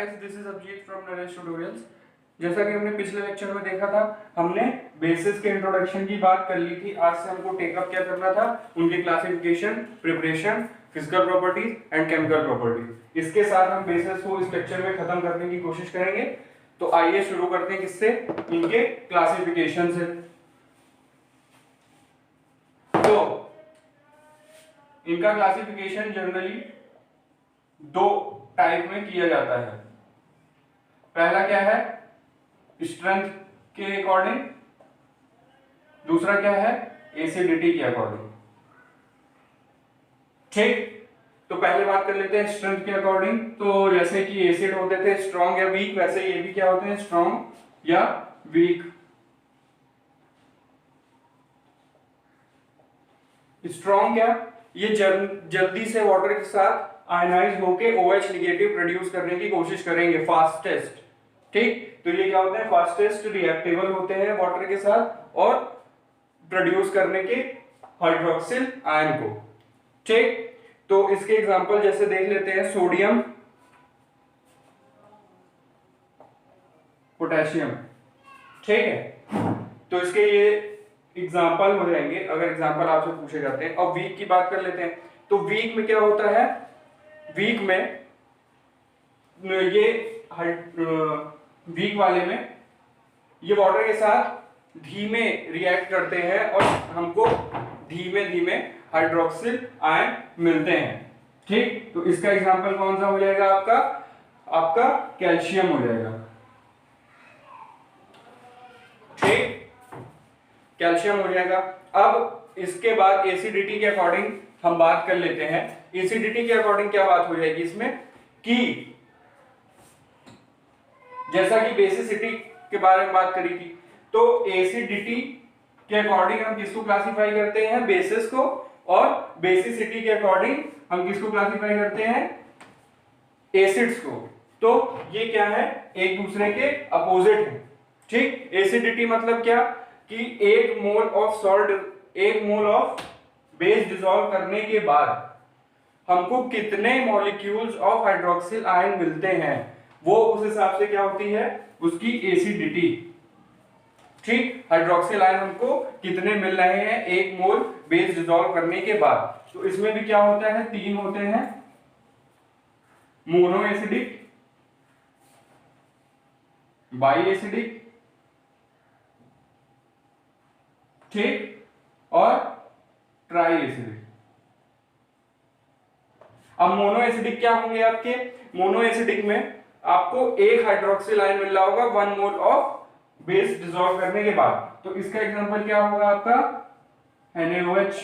Guys, this is Abhijeet from Naresh tutorials. जैसा कि हमने पिछले लेक्चर में देखा था, हमने बेसिस के इंट्रोडक्शन की बात कर ली थी। आज से हमको टेकअप क्या करना था, उनके classification, preparation, physical properties and chemical properties. इसके साथ हम बेसिस को इस लेक्चर में खत्म करने की कोशिश करेंगे। तो आइए शुरू करते हैं किससे, इनके क्लासिफिकेशन से। तो इनका क्लासिफिकेशन जनरली दो टाइप में किया जाता है। पहला क्या है, स्ट्रेंथ के अकॉर्डिंग, दूसरा क्या है, एसिडिटी के अकॉर्डिंग। ठीक, तो पहले बात कर लेते हैं स्ट्रेंथ के अकॉर्डिंग। तो जैसे कि एसिड होते थे स्ट्रॉन्ग या वीक, वैसे ये भी क्या होते हैं, स्ट्रॉन्ग या वीक। स्ट्रॉन्ग क्या, ये जल्दी से वाटर के साथ आयनाइज होके OH नेगेटिव प्रोड्यूस करने की कोशिश करेंगे, फास्टेस्ट। ठीक, तो ये क्या होते हैं, फास्टेस्ट रिएक्टेबल होते हैं वाटर के साथ और प्रोड्यूस करने के हाइड्रोक्सिल आयन को। ठीक, तो इसके एग्जांपल जैसे देख लेते हैं, सोडियम, पोटेशियम। ठीक है, तो इसके ये एग्जाम्पल हो जाएंगे अगर एग्जाम्पल आपसे पूछे जाते हैं। और वीक की बात कर लेते हैं। तो वीक में क्या होता है, वीक में ये वीक वाले में ये वाटर के साथ धीमे रिएक्ट करते हैं और हमको धीमे धीमे हाइड्रोक्सिल आयन मिलते हैं। ठीक, तो इसका एग्जांपल कौन सा हो जाएगा, आपका कैल्शियम हो जाएगा। ठीक, कैल्शियम हो जाएगा। अब इसके बाद एसिडिटी के अकॉर्डिंग हम बात कर लेते हैं। एसिडिटी के अकॉर्डिंग क्या बात हो जाएगी इसमें कि जैसा कि बेसिसिटी के बारे में बात करी थी, तो एसिडिटी के अकॉर्डिंग हम किसको क्लासिफाई करते हैं, बेसिस को, और बेसिसिटी के अकॉर्डिंग हम किसको क्लासिफाई करते हैं, एसिड्स को। तो ये क्या है, एक दूसरे के अपोजिट है। ठीक, एसिडिटी मतलब क्या कि एक मोल ऑफ सॉल्ट, एक मोल ऑफ बेस डिसॉल्व करने के बाद हमको कितने मॉलिक्यूल्स ऑफ हाइड्रोक्सिल आयन मिलते हैं, वो उस हिसाब से क्या होती है, उसकी एसिडिटी। ठीक, हाइड्रोक्सिल आयन हमको कितने मिल रहे हैं एक मोल बेस डिसॉल्व करने के बाद। तो इसमें भी क्या होता है, तीन होते हैं, मोनो एसिडिक, बाई एसिडिक, ठीक, और ट्राई एसिडिक। अब मोनो एसिडिक क्या होंगे आपके, मोनो एसिडिक में आपको एक हाइड्रोक्सिल आयन मिल रहा होगा 1 मोल ऑफ बेस डिसॉल्व करने के बाद। तो इसका एग्जांपल क्या होगा आपका, NaOH।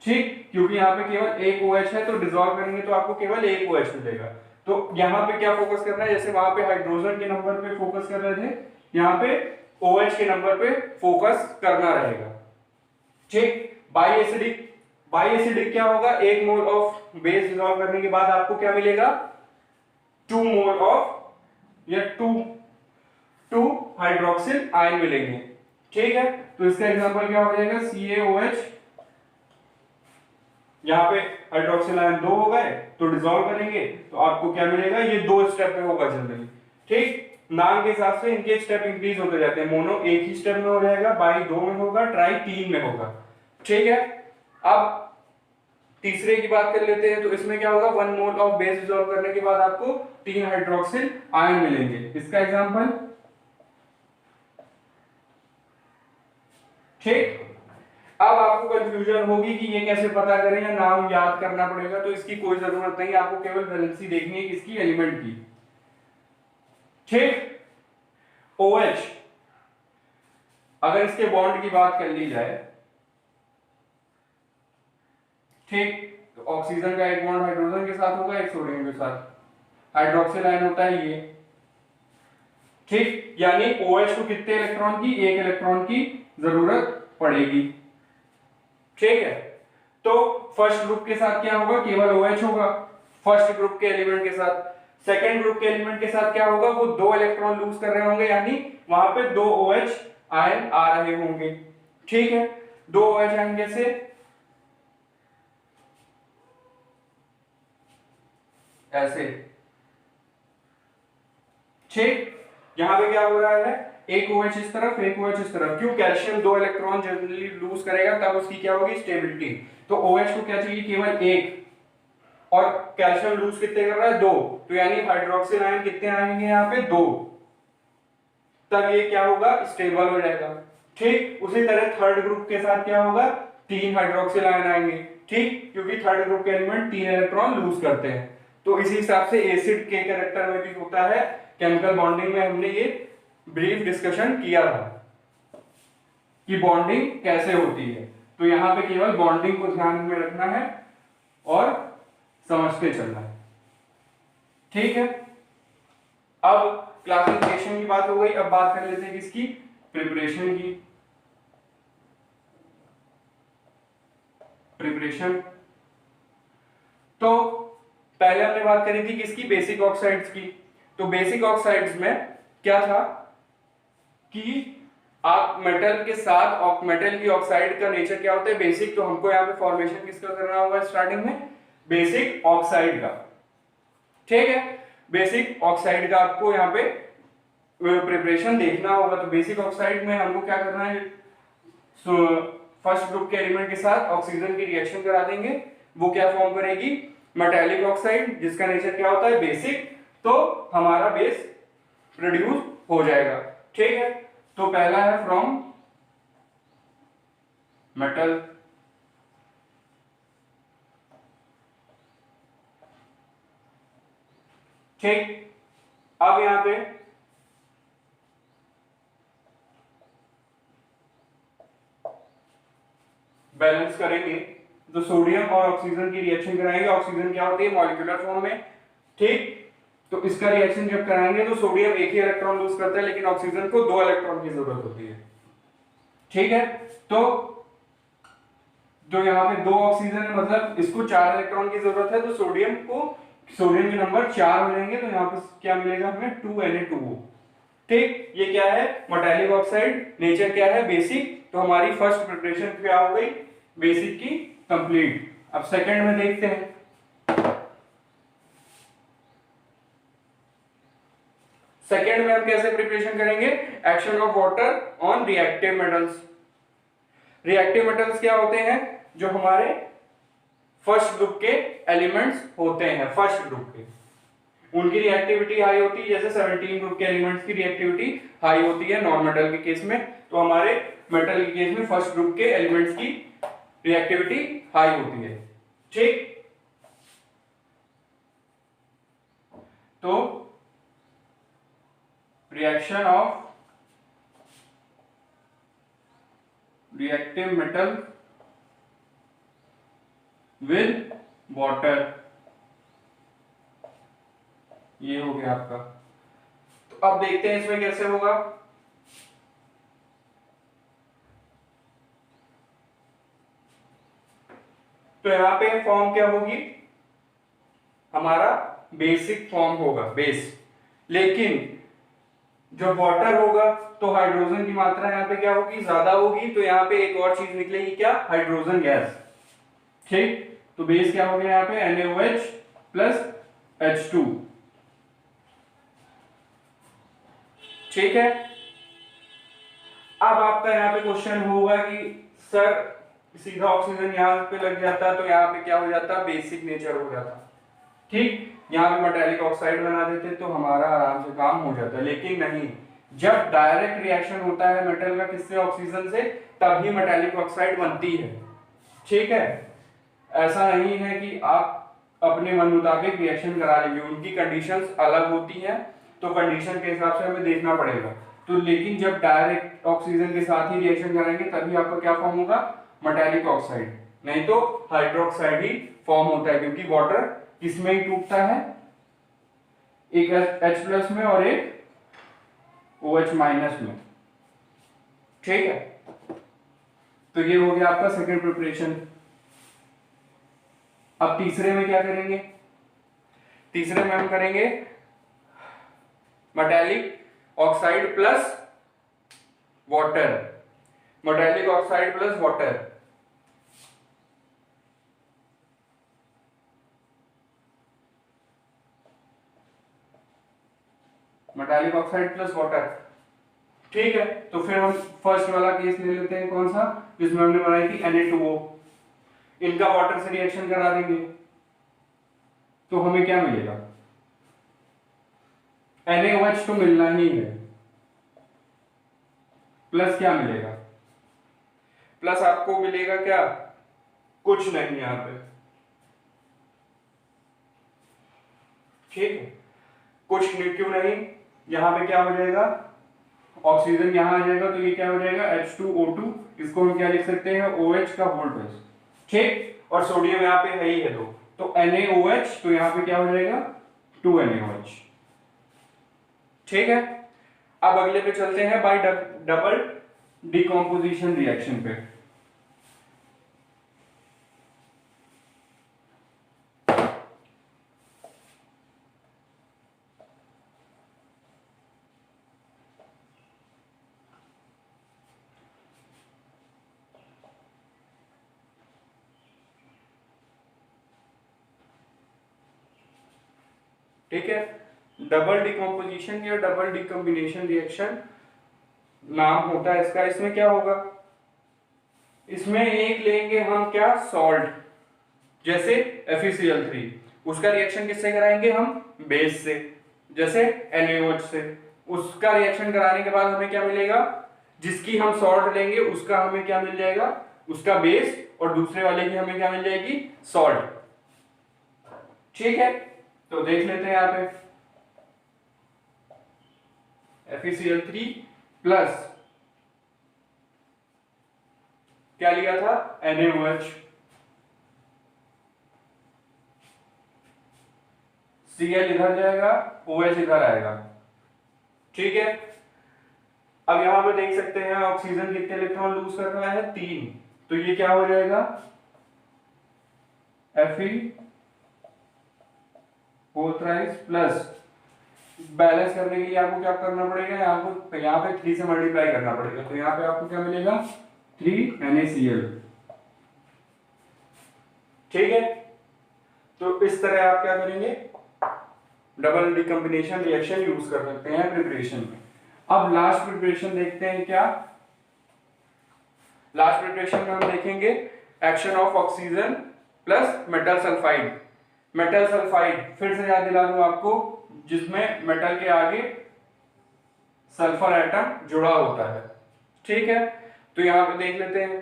ठीक, क्योंकि यहाँ पे केवल एक OH है, तो डिसॉल्व करेंगे तो आपको केवल एक OH मिलेगा। तो यहाँ पे क्या फोकस करना है, जैसे वहां पे हाइड्रोजन के नंबर पे फोकस कर रहे थे, यहाँ पे OH के नंबर पे फोकस करना रहेगा। ठीक, बाई एसिडिक, बाई एसिडिक क्या होगा, एक मोल ऑफ बेस डिसॉल्व करने के बाद आपको क्या मिलेगा, 2 मोल ऑफ या 2 हाइड्रोक्सिल आयन मिलेंगे। ठीक है, तो इसका एग्जांपल क्या हो जाएगा, CaOH। यहाँ पे हाइड्रोक्सिल आयन 2 हो गए, तो डिसॉल्व करेंगे तो आपको क्या मिलेगा, ये 2 स्टेप में होगा जनरली। ठीक, नाम के हिसाब से इनके स्टेप इंक्रीज होते जाते हैं। मोनो एक ही स्टेप में हो जाएगा, बाई 2 में होगा, ट्राई 3 में होगा। ठीक है, अब तीसरे की बात कर लेते हैं। तो इसमें क्या होगा, 1 मोल ऑफ बेस डिसॉल्व करने के बाद आपको 3 हाइड्रोक्सिल आयन मिलेंगे। इसका एग्जांपल, ठीक, अब आपको कंफ्यूजन होगी कि ये कैसे पता करें या नाम याद करना पड़ेगा। तो इसकी कोई जरूरत नहीं, आपको केवल वैलेंसी देखनी है किसकी, एलिमेंट की। ठीक, OH, अगर इसके बॉन्ड की बात कर ली जाए, ठीक, तो ऑक्सीजन का एक बॉन्ड हाइड्रोजन के साथ होगा, एक सोडियम के साथ, हाइड्रोक्सिल आयन होता है ये। ठीक, यानी OH को कितने इलेक्ट्रॉन की, एक इलेक्ट्रॉन की जरूरत पड़ेगी। ठीक है, तो फर्स्ट ग्रुप के साथ क्या होगा, केवल OH होगा फर्स्ट ग्रुप के एलिमेंट के साथ। सेकेंड ग्रुप के एलिमेंट के साथ क्या होगा, वो 2 इलेक्ट्रॉन लूज कर रहे होंगे, यानी वहां पे 2 OH आयन आ रहे होंगे। ठीक है, 2 OH आएंगे से ऐसे, ठीक, यहाँ पे क्या हो रहा है, एक OH इस तरफ एक OH इस तरफ, क्यों, कैल्शियम 2 इलेक्ट्रॉन जनरली लूज करेगा तब उसकी क्या होगी, स्टेबिलिटी। तो OH को क्या चाहिए, केवल एक, और कैल्शियम लूज कितने कर रहा है, 2, तो यानी हाइड्रोक्सिल आयन कितने आएंगे यहाँ पे, 2, तब ये क्या होगा, स्टेबल हो जाएगा। ठीक, उसी तरह थर्ड ग्रुप के साथ क्या होगा, 3 हाइड्रोक्सिल आयन आएंगे। ठीक, क्योंकि थर्ड ग्रुप के एलिमेंट 3 इलेक्ट्रॉन लूज करते हैं। तो इसी हिसाब से एसिड के कैरेक्टर में भी होता है। केमिकल बॉन्डिंग में हमने ये ब्रीफ डिस्कशन किया था कि बॉन्डिंग कैसे होती है। तो यहां पे केवल बॉन्डिंग को ध्यान में रखना है और समझते चलना है। ठीक है, अब क्लासिफिकेशन की बात हो गई, अब बात कर लेते हैं किसकी, प्रिपरेशन की। प्रिपरेशन, तो पहले हमने बात करी थी किसकी, बेसिक ऑक्साइड्स की। तो बेसिक ऑक्साइड्स में क्या था कि आप मेटल के साथ, मेटल की ऑक्साइड का नेचर क्या होता है, बेसिक। तो हमको यहाँ पे फॉर्मेशन किसका करना होगा स्टार्टिंग में, बेसिक ऑक्साइड का। ठीक है, बेसिक ऑक्साइड का आपको यहाँ पे प्रिपरेशन देखना होगा। तो बेसिक ऑक्साइड में हमको क्या करना है, फर्स्ट ग्रुप के एलिमेंट के साथ ऑक्सीजन की रिएक्शन करा देंगे, वो क्या फॉर्म करेगी, मेटालिक ऑक्साइड, जिसका नेचर क्या होता है, बेसिक। तो हमारा बेस प्रोड्यूस हो जाएगा। ठीक है, तो पहला है फ्रॉम मेटल, ठीक। अब यहां पे बैलेंस करेंगे, तो सोडियम और ऑक्सीजन की रिएक्शन कराएंगे। ऑक्सीजन क्या होती है, मॉलिक्यूलर फॉर्म में। ठीक, तो इसका रिएक्शन जब कराएंगे तो सोडियम एक ही इलेक्ट्रॉन लूज करता है, लेकिन ऑक्सीजन को 2 इलेक्ट्रॉन की जरूरत होती है। ठीक है, तो यहाँ पे 2 ऑक्सीजन है, मतलब इसको 4 इलेक्ट्रॉन की जरूरत है, तो सोडियम के नंबर 4 हो जाएंगे। तो यहाँ पे क्या मिलेगा हमें, 2Na2O। ठीक, ये क्या है, मेटालिक ऑक्साइड, नेचर क्या है, बेसिक। तो हमारी फर्स्ट प्रिपरेशन क्या हो गई, बेसिक की कंप्लीट। अब सेकंड में देखते हैं। सेकंड में हम कैसे प्रिपरेशन करेंगे, action of water on reactive metals. Reactive metals क्या होते हैं, जो हमारे फर्स्ट ग्रुप के एलिमेंट्स होते हैं, फर्स्ट ग्रुप के, उनकी रिएक्टिविटी हाई होती है। जैसे 17 ग्रुप के एलिमेंट्स की रिएक्टिविटी हाई होती है नॉन मेटल के केस में, तो हमारे मेटल के केस में फर्स्ट ग्रुप के एलिमेंट्स की रिएक्टिविटी हाई होती है। ठीक, तो reaction of reactive metal with water, ये हो गया आपका। तो अब देखते हैं इसमें कैसे होगा। तो यहां पे फॉर्म क्या होगी, हमारा बेसिक फॉर्म होगा, बेस। लेकिन जब वाटर होगा तो हाइड्रोजन की मात्रा यहाँ पे क्या होगी, ज्यादा होगी। तो यहाँ पे एक और चीज निकलेगी, क्या, हाइड्रोजन गैस। ठीक, तो बेस क्या हो गया यहाँ पे, NaOH प्लस H2। ठीक है, अब आपका यहाँ पे क्वेश्चन होगा कि सर सीधा ऑक्सीजन यहाँ पे लग जाता तो यहाँ पे क्या हो जाता, बेसिक नेचर हो जाता। ठीक, यहाँ पे मेटालिक ऑक्साइड बना देते तो हमारा आराम से काम हो जाता, लेकिन नहीं। जब डायरेक्ट रिएक्शन होता है मेटल का किससे, ऑक्सीजन से, तभी मेटालिक ऑक्साइड बनती है। ठीक है, ऐसा नहीं है कि आप अपने मन मुताबिक रिएक्शन करा लेंगे, उनकी कंडीशंस अलग होती हैं, तो कंडीशन के हिसाब से हमें देखना पड़ेगा। तो लेकिन जब डायरेक्ट ऑक्सीजन के साथ ही रिएक्शन करेंगे तभी आपका क्या फॉर्म होगा, मेटालिक ऑक्साइड, नहीं तो हाइड्रोक्साइड ही फॉर्म होता है। क्योंकि वाटर किसमें ही टूटता है, एक H+ में और एक OH- में। ठीक है, तो ये हो गया आपका सेकंड प्रिपरेशन। अब तीसरे में क्या करेंगे, तीसरे में हम करेंगे metallic oxide plus water, metallic oxide plus water. Metallic oxide plus water. ठीक है, तो फिर हम फर्स्ट वाला केस ले लेते हैं, कौन सा, जिसमें हमने बनाई थी Na2O। इनका वाटर से रिएक्शन करा देंगे तो हमें क्या मिलेगा, NaOH तो मिलना ही है, प्लस क्या मिलेगा, प्लस आपको मिलेगा क्या, कुछ नहीं यहां पे। ठीक है, कुछ नहीं, क्यों नहीं, यहां पे क्या हो जाएगा, ऑक्सीजन यहां आ जाएगा, तो ये क्या हो जाएगा H2O2, इसको हम क्या लिख सकते हैं, OH का होल बेस। ठीक, और सोडियम यहाँ पे है ही है दो, तो NaOH, तो यहाँ पे क्या हो जाएगा 2NaOH। ठीक है, अब अगले पे चलते हैं बाय डबल डिकम्पोजिशन रिएक्शन पे। ठीक है, डबल डिकम्पोजिशन या डबल डिकम्बिनेशन रिएक्शन नाम होता है इसका। इसमें क्या होगा, इसमें एक लेंगे हम क्या, सॉल्ट, जैसे FeCl3, उसका रिएक्शन किससे कराएंगे हम, बेस से, जैसे NaOH से। उसका रिएक्शन कराने के बाद हमें क्या मिलेगा, जिसकी हम सॉल्ट लेंगे उसका हमें क्या मिल जाएगा, उसका बेस, और दूसरे वाले की हमें क्या मिल जाएगी, सॉल्ट। ठीक है, तो देख लेते हैं यहाँ पे, FeCl3 प्लस क्या लिया था, NaOH, Cl इधर जाएगा, OH इधर आएगा। ठीक है, अब यहां पे देख सकते हैं ऑक्सीजन कितने इलेक्ट्रॉन लूज कर रहा है, 3, तो ये क्या हो जाएगा, Fe प्लस, बैलेंस करने के लिए आपको क्या करना पड़ेगा, यहाँ पे 3 से मल्टीप्लाई करना पड़ेगा, तो यहाँ पे आपको क्या मिलेगा, 3 NaCl। ठीक है, तो इस तरह आप क्या करेंगे, डबल डिकम्बिनेशन रिएक्शन यूज कर सकते हैं प्रिपरेशन में। अब लास्ट प्रिपरेशन देखते हैं क्या, लास्ट प्रिपरेशन में हम देखेंगे action of oxygen plus metal sulphide. Metal sulphide फिर से याद दिला दूं आपको, जिसमें मेटल के आगे सल्फर एटम जुड़ा होता है। ठीक है, तो यहां पे देख लेते हैं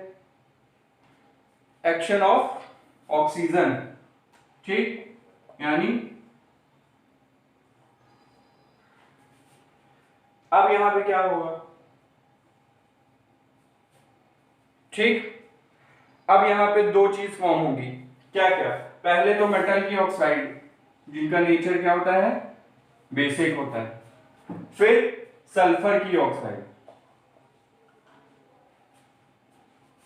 एक्शन ऑफ ऑक्सीजन, ठीक, यानी अब यहां पे क्या होगा, ठीक, अब यहां पे दो चीज फॉर्म होगी, क्या क्या, पहले तो मेटल की ऑक्साइड, जिनका नेचर क्या होता है, बेसिक होता है, फिर सल्फर की ऑक्साइड,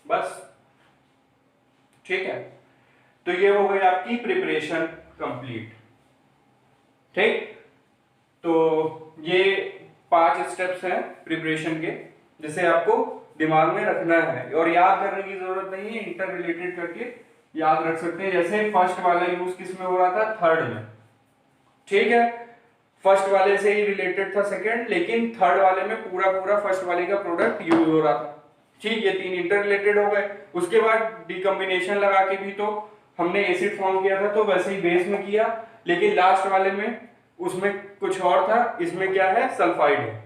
बस। ठीक है, तो ये हो गई आपकी प्रिपरेशन कंप्लीट। ठीक, तो ये 5 स्टेप्स हैं प्रिपरेशन के, जिसे आपको दिमाग में रखना है और याद करने की जरूरत नहीं है, इंटर रिलेटेड करके याद रख सकते हैं। जैसे फर्स्ट वाला यूज किस में हो रहा था, थर्ड में। ठीक है, फर्स्ट वाले से ही रिलेटेड था सेकंड, लेकिन थर्ड वाले में पूरा पूरा फर्स्ट वाले का प्रोडक्ट यूज हो रहा था। ठीक, ये 3 इंटर रिलेटेड हो गए। उसके बाद डिकम्बिनेशन लगा के भी तो हमने एसिड फॉर्म किया था, तो वैसे ही बेस में किया, लेकिन लास्ट वाले में उसमें कुछ और था, इसमें क्या है, सल्फाइड है,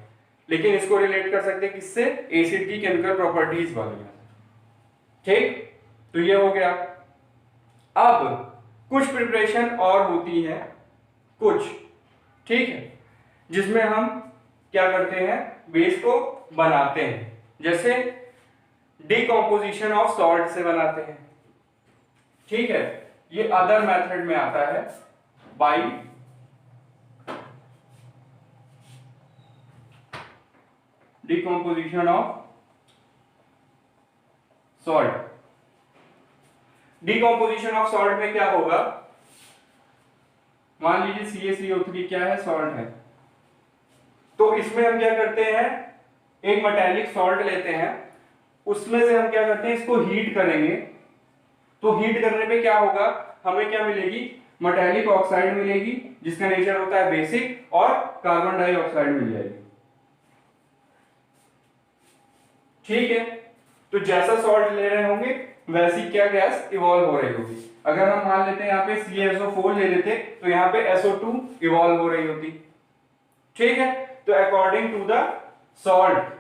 लेकिन इसको रिलेट कर सकते हैं किससे, एसिड की केमिकल प्रॉपर्टीज वाले में। ठीक, तो ये हो गया। अब कुछ प्रिपरेशन और होती है कुछ, ठीक है, जिसमें हम क्या करते हैं, बेस को बनाते हैं, जैसे डिकम्पोजिशन ऑफ सॉल्ट से बनाते हैं। ठीक है, ये अदर मेथड में आता है, by decomposition of salt. Decomposition of salt में क्या होगा, मान लीजिए CaCO3 क्या है, सॉल्ट है, तो इसमें हम क्या करते हैं, एक मेटालिक सॉल्ट लेते हैं, उसमें से हम क्या करते हैं, इसको हीट करेंगे, तो हीट करने पे क्या होगा, हमें क्या मिलेगी, मेटालिक ऑक्साइड मिलेगी, जिसका नेचर होता है बेसिक, और कार्बन डाइऑक्साइड मिल जाएगी। ठीक है, तो जैसा सॉल्ट ले रहे होंगे वैसी क्या गैस इवॉल्व हो रही होगी। अगर हम मान लेते हैं यहाँ पे CaSO4 ले लेते तो यहाँ पे SO2 इवॉल्व हो रही होती। ठीक है, तो अकॉर्डिंग टू द सॉल्ट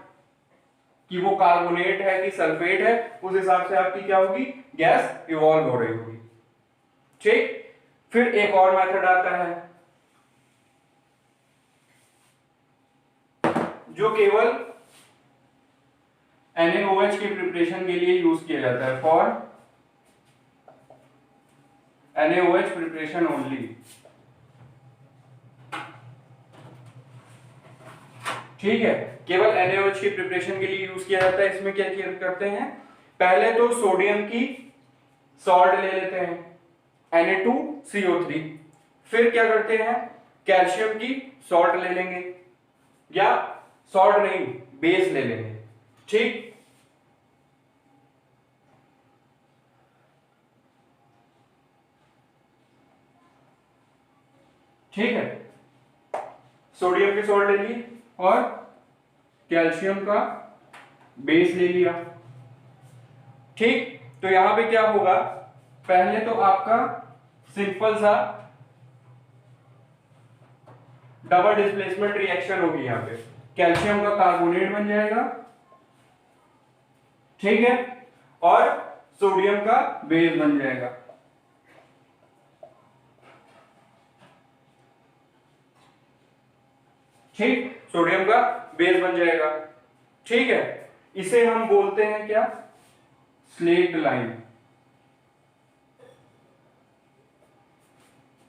कि वो कार्बोनेट है कि सल्फेट है, उस हिसाब से आपकी क्या होगी, गैस इवॉल्व हो रही होगी। ठीक, फिर एक और मेथड आता है जो केवल NaOH के प्रिपरेशन के लिए यूज किया जाता है, फॉर NaOH प्रिपरेशन ओनली। ठीक है, केवल NaOH की प्रिपरेशन के लिए यूज किया जाता है। इसमें क्या करते हैं, पहले तो सोडियम की सॉल्ट ले लेते हैं Na2CO3, फिर क्या करते हैं, कैल्शियम की सॉल्ट ले लेंगे, या सॉल्ट नहीं बेस ले लेंगे। ठीक, ठीक है, सोडियम की सॉल्ट ले ली और कैल्शियम का बेस ले लिया। ठीक, तो यहां पे क्या होगा, पहले तो आपका सिंपल सा डबल डिस्प्लेसमेंट रिएक्शन होगी। यहां पे कैल्शियम का कार्बोनेट बन जाएगा, ठीक है, और सोडियम का बेस बन जाएगा। ठीक, सोडियम का बेस बन जाएगा। ठीक है, इसे हम बोलते हैं क्या, स्लेक्ड लाइन।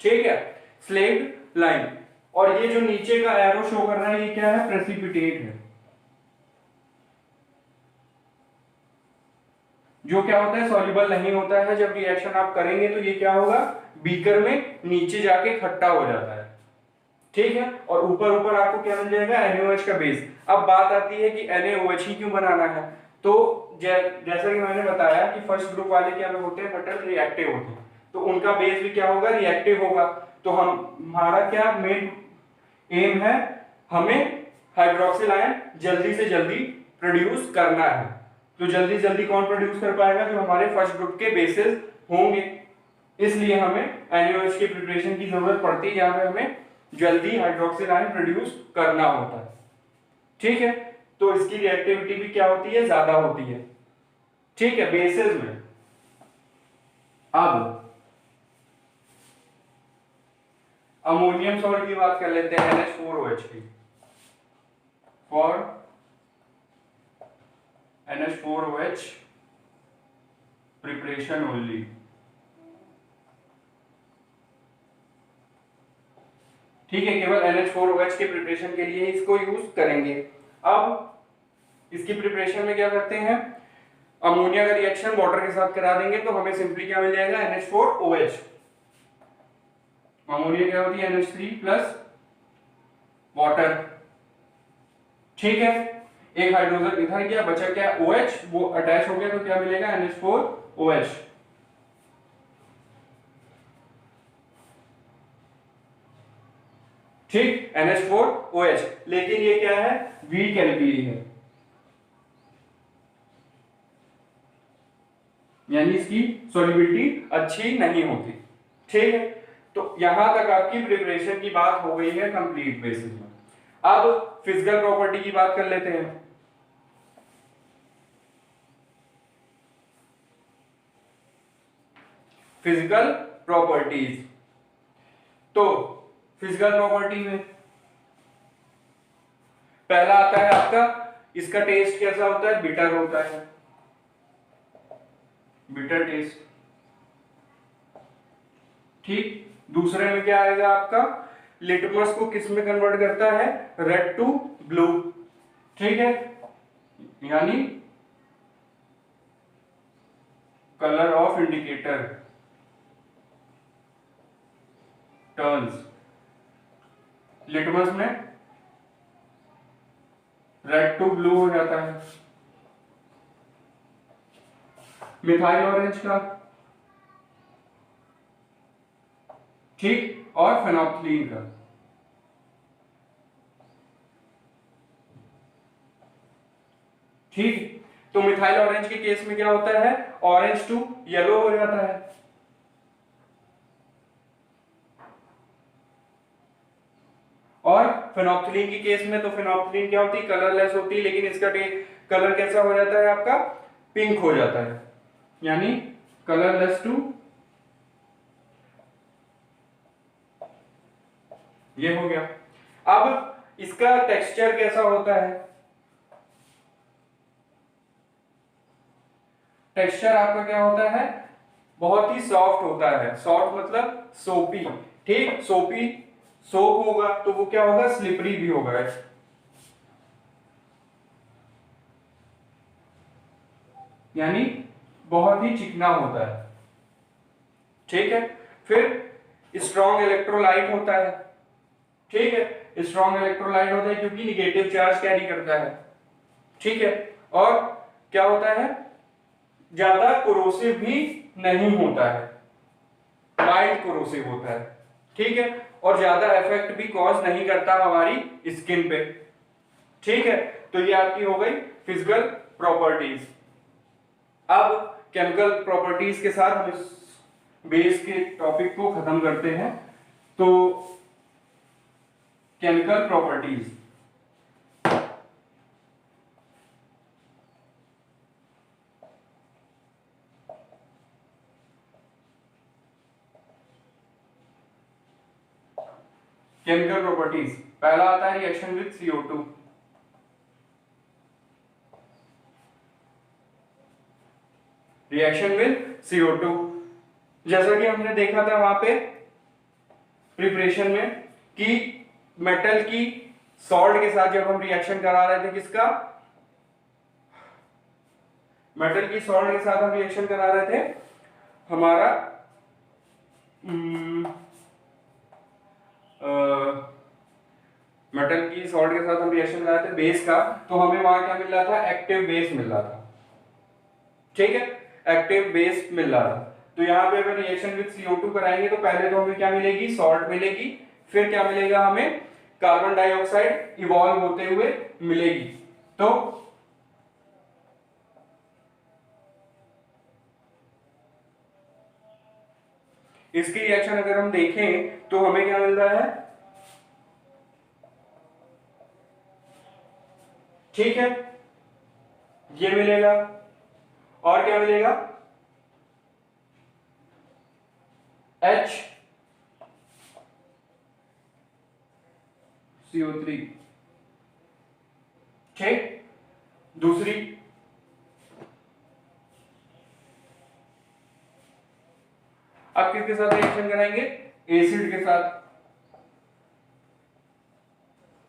ठीक है, स्लेक्ड लाइन। और ये जो नीचे का एरो शो कर रहा है ये क्या है, प्रेसिपिटेट है। जो क्या होता है, सॉल्युबल नहीं होता है। जब रिएक्शन आप करेंगे तो ये क्या होगा, बीकर में नीचे जाके इकट्ठा हो जाता है। ठीक है, और ऊपर ऊपर आपको क्या मिल जाएगा, NaOH का बेस। अब बात आती है कि NaOH ही क्यों बनाना है। तो जैसा कि मैंने बताया कि फर्स्ट ग्रुप वाले क्या होते हैं, मेटल रिएक्टिव होते हैं, तो उनका बेस भी क्या होगा, रिएक्टिव होगा। तो हमारा क्या मेन एम है, हमें हाइड्रोक्सिल आयन जल्दी से जल्दी प्रोड्यूस करना है। तो जल्दी जल्दी कौन प्रोड्यूस कर पाएगा, जो हमारे फर्स्ट ग्रुप के बेसिस होंगे। इसलिए हमें NaOH की प्रिपरेशन की जरूरत पड़ती है, जहां पे हमें जल्दी हाइड्रोक्सिल आयन प्रोड्यूस करना होता है। ठीक है, तो इसकी रिएक्टिविटी भी क्या होती है, ज्यादा होती है। ठीक है, बेसिस में। अब अमोनियम सॉल्ट की बात कर लेते हैं, NH4OH की, फॉर NH4OH प्रिपरेशन ओनली। ठीक है, केवल NH4OH के प्रिपरेशन के लिए इसको यूज करेंगे। अब इसकी प्रिपरेशन में क्या करते हैं, अमोनिया का रिएक्शन वाटर के साथ करा देंगे तो हमें सिंपली क्या मिल जाएगा, NH4OH। अमोनिया क्या होती है, NH3 प्लस वाटर। ठीक है, एक हाइड्रोजन इधर गया, बचा क्या, OH, वो अटैच हो गया तो क्या मिलेगा, NH4OH। ठीक, NH4OH, लेकिन ये क्या है, वीक एल्कीली है, यानी इसकी सॉल्युबिलिटी अच्छी नहीं होती। ठीक है, तो यहां तक आपकी प्रिपरेशन की बात हो गई है कंप्लीट बेसिस में। अब फिजिकल प्रॉपर्टी की बात कर लेते हैं। फिजिकल प्रॉपर्टीज, तो फिजिकल प्रॉपर्टी में पहला आता है आपका, इसका टेस्ट कैसा होता है, बिटर होता है, बिटर टेस्ट। ठीक, दूसरे में क्या आएगा आपका, लिटमस को किस में कन्वर्ट करता है, रेड टू ब्लू। ठीक है, यानी colour of indicator turns, litmus में रेड टू ब्लू हो जाता है। मिथाइल ऑरेंज का, ठीक, और फेनोल्फथलीन का। ठीक, तो मिथाइल ऑरेंज के केस में क्या होता है, ऑरेंज टू येलो हो जाता है। और फेनोल्फथलीन के केस में तो फेनोल्फथलीन क्या होती है, कलरलेस होती है, लेकिन इसका कलर कैसा हो जाता है आपका, पिंक हो जाता है, यानी कलरलेस टू, ये हो गया। अब इसका टेक्सचर कैसा होता है, टेक्सचर आपका क्या होता है, बहुत ही सॉफ्ट होता है। सॉफ्ट मतलब सोपी, ठीक, सोपी, सोप होगा तो वो क्या होगा, स्लिपरी भी होगा, यानी बहुत ही चिकना होता है। ठीक है, फिर स्ट्रॉन्ग इलेक्ट्रोलाइट होता है। ठीक है, स्ट्रॉन्ग इलेक्ट्रोलाइट होता है क्योंकि निगेटिव चार्ज कैरी करता है। ठीक है, और क्या होता है, ज्यादा कोरोसिव भी नहीं होता है, माइल्ड कोरोसिव होता है। ठीक है, और ज्यादा इफेक्ट भी कॉज नहीं करता हमारी स्किन पे। ठीक है, तो ये आपकी हो गई फिजिकल प्रॉपर्टीज। अब केमिकल प्रॉपर्टीज के साथ हम इस बेस के टॉपिक को खत्म करते हैं। तो केमिकल प्रॉपर्टीज, केमिकल प्रॉपर्टीज पहला आता है reaction with CO2। Reaction with CO2, जैसा कि हमने देखा था वहां पे प्रिपरेशन में कि मेटल की सॉल्ट के साथ जब हम रिएक्शन करा रहे थे, किसका, मेटल की सॉल्ट के साथ हम रिएक्शन करा रहे थे हमारा मेटल की सॉल्ट के साथ हम रिएक्शन करा रहे थे बेस का, तो हमें वहां क्या मिल रहा था, एक्टिव बेस मिल रहा था। ठीक है, एक्टिव बेस मिल रहा था। तो यहाँ पे अगर रिएक्शन विद CO2 कराएंगे तो पहले तो हमें क्या मिलेगी, सॉल्ट मिलेगी, फिर क्या मिलेगा हमें, कार्बन डाइऑक्साइड इवॉल्व होते हुए मिलेगी। तो इसकी रिएक्शन अगर हम देखें तो हमें क्या मिल रहा है, ठीक है, ये मिलेगा, और क्या मिलेगा, HCO3। ठीक, दूसरी अब किसके साथ रिएक्शन कराएंगे, एसिड के साथ।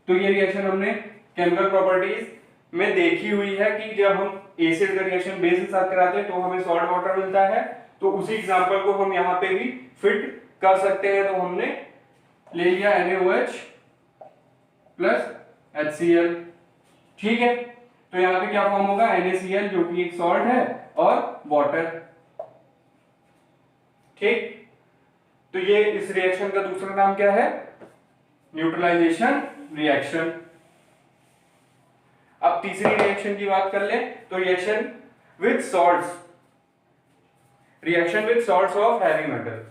तो ये रिएक्शन हमने केमिकल प्रॉपर्टीज में देखी हुई है कि जब हम एसिड का रिएक्शन बेस के साथ कराते हैं तो हमें सॉल्ट वाटर मिलता है। तो उसी एग्जांपल को हम यहाँ पे भी फिट कर सकते हैं। तो हमने ले लिया NaOH प्लस HCl। ठीक है, तो यहाँ पे क्या फॉर्म होगा, NaCl जो कि एक सॉल्ट है और वाटर। ठीक, तो ये इस रिएक्शन का दूसरा नाम क्या है, न्यूट्रलाइजेशन रिएक्शन। अब तीसरी रिएक्शन की बात कर लें तो reaction with salts, reaction with salts of heavy metal.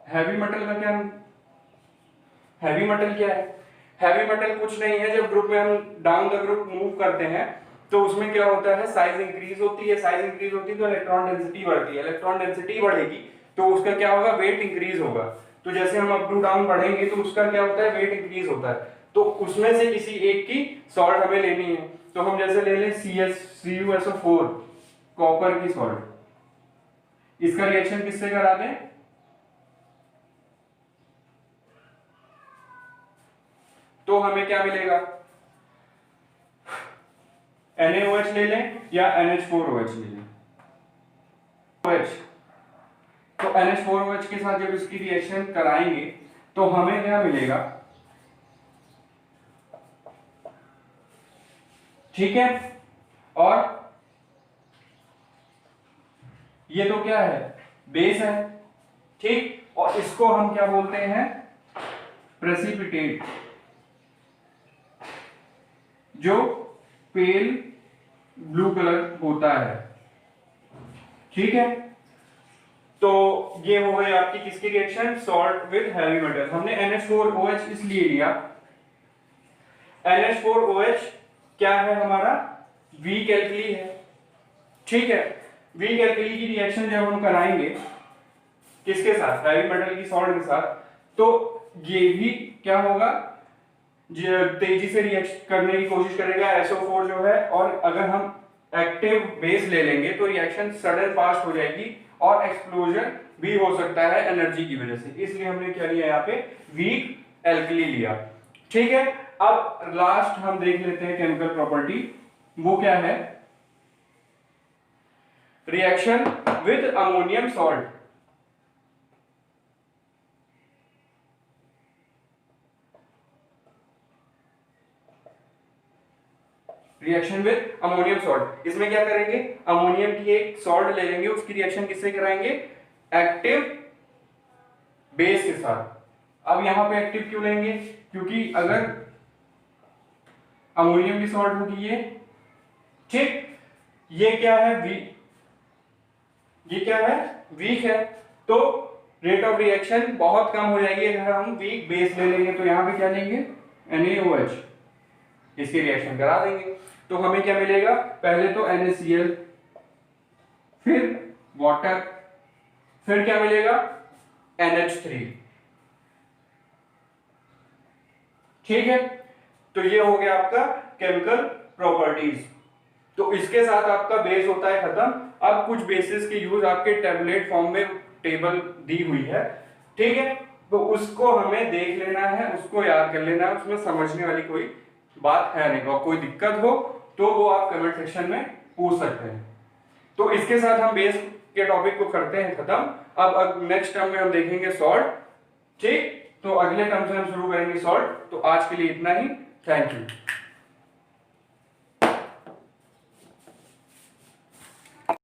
Heavy metal का क्या, हैवी मेटल क्या है, हैवी मेटल कुछ नहीं है, जब ग्रुप में हम डाउन द ग्रुप मूव करते हैं तो उसमें क्या होता है, साइज इंक्रीज होती है, साइज इंक्रीज होती है तो इलेक्ट्रॉन डेंसिटी बढ़ती है, इलेक्ट्रॉन डेंसिटी बढ़ेगी तो उसका क्या होगा, वेट इंक्रीज होगा। तो जैसे हम अप टू डाउन बढ़ेंगे तो उसका क्या होता है, वेट इंक्रीज होता है। तो उसमें से किसी एक की सॉल्ट हमें लेनी है। तो हम जैसे ले लें CuSO4, कॉपर की सॉल्ट, इसका रिएक्शन किससे करा दें, तो हमें क्या मिलेगा, NaOH ले लें या NH4OH ले लें। OH, तो NH4OH के साथ जब इसकी रिएक्शन कराएंगे तो हमें क्या मिलेगा, ठीक है। और ये तो क्या है, बेस है, ठीक। और इसको हम क्या बोलते हैं, प्रेसिपिटेट, जो पेल ब्लू कलर होता है, ठीक है। तो ये हो गई आपकी किसकी reaction, salt with heavy metal. हमने NH4OH इसलिए लिया, NH4OH क्या है हमारा, वीक एल्कली है, ठीक है। वीक एल्कली की रिएक्शन जब हम कराएंगे किसके साथ, हैवी मेटल की सॉल्ट के साथ, तो ये भी क्या होगा, तेजी से रिएक्ट करने की कोशिश करेगा SO4 जो है, और अगर हम एक्टिव बेस ले लेंगे तो रिएक्शन सडन फास्ट हो जाएगी और एक्सप्लोजन भी हो सकता है एनर्जी की वजह से। इसलिए हमने क्या लिया यहाँ पे, वीक एल्कली लिया, ठीक है। अब लास्ट हम देख लेते हैं केमिकल प्रॉपर्टी, वो क्या है, reaction with ammonium salt. Reaction with ammonium salt, इसमें क्या करेंगे, अमोनियम की एक सॉल्ट ले लेंगे, उसकी रिएक्शन किससे कराएंगे, एक्टिव बेस के साथ। अब यहां पे एक्टिव क्यों लेंगे, क्योंकि अगर अमोनियम की सॉल्ट होगी ये, ठीक, ये क्या है, ये क्या है, वीक है, तो रेट ऑफ रिएक्शन बहुत कम हो जाएगी अगर हम वीक बेस ले लेंगे। तो यहां पे क्या लेंगे, NaOH, इसकी रिएक्शन करा देंगे, तो हमें क्या मिलेगा, पहले तो NaCl, फिर वाटर, फिर क्या मिलेगा, NH3, ठीक है। तो ये हो गया आपका केमिकल प्रॉपर्टीज। तो इसके साथ आपका बेस होता है खत्म। अब कुछ बेसिस के यूज आपके टेबलेट फॉर्म में टेबल दी हुई है, ठीक है, तो उसको हमें देख लेना है, उसको याद कर लेना है, उसमें समझने वाली कोई बात है नहीं, और कोई दिक्कत हो तो वो आप कमेंट सेक्शन में पूछ सकते हैं। तो इसके साथ हम बेस के टॉपिक को करते हैं खत्म। अब नेक्स्ट टर्म में हम देखेंगे सॉल्ट, ठीक। तो अगले टर्म से हम शुरू करेंगे सॉल्ट। तो आज के लिए इतना ही, थैंक यू।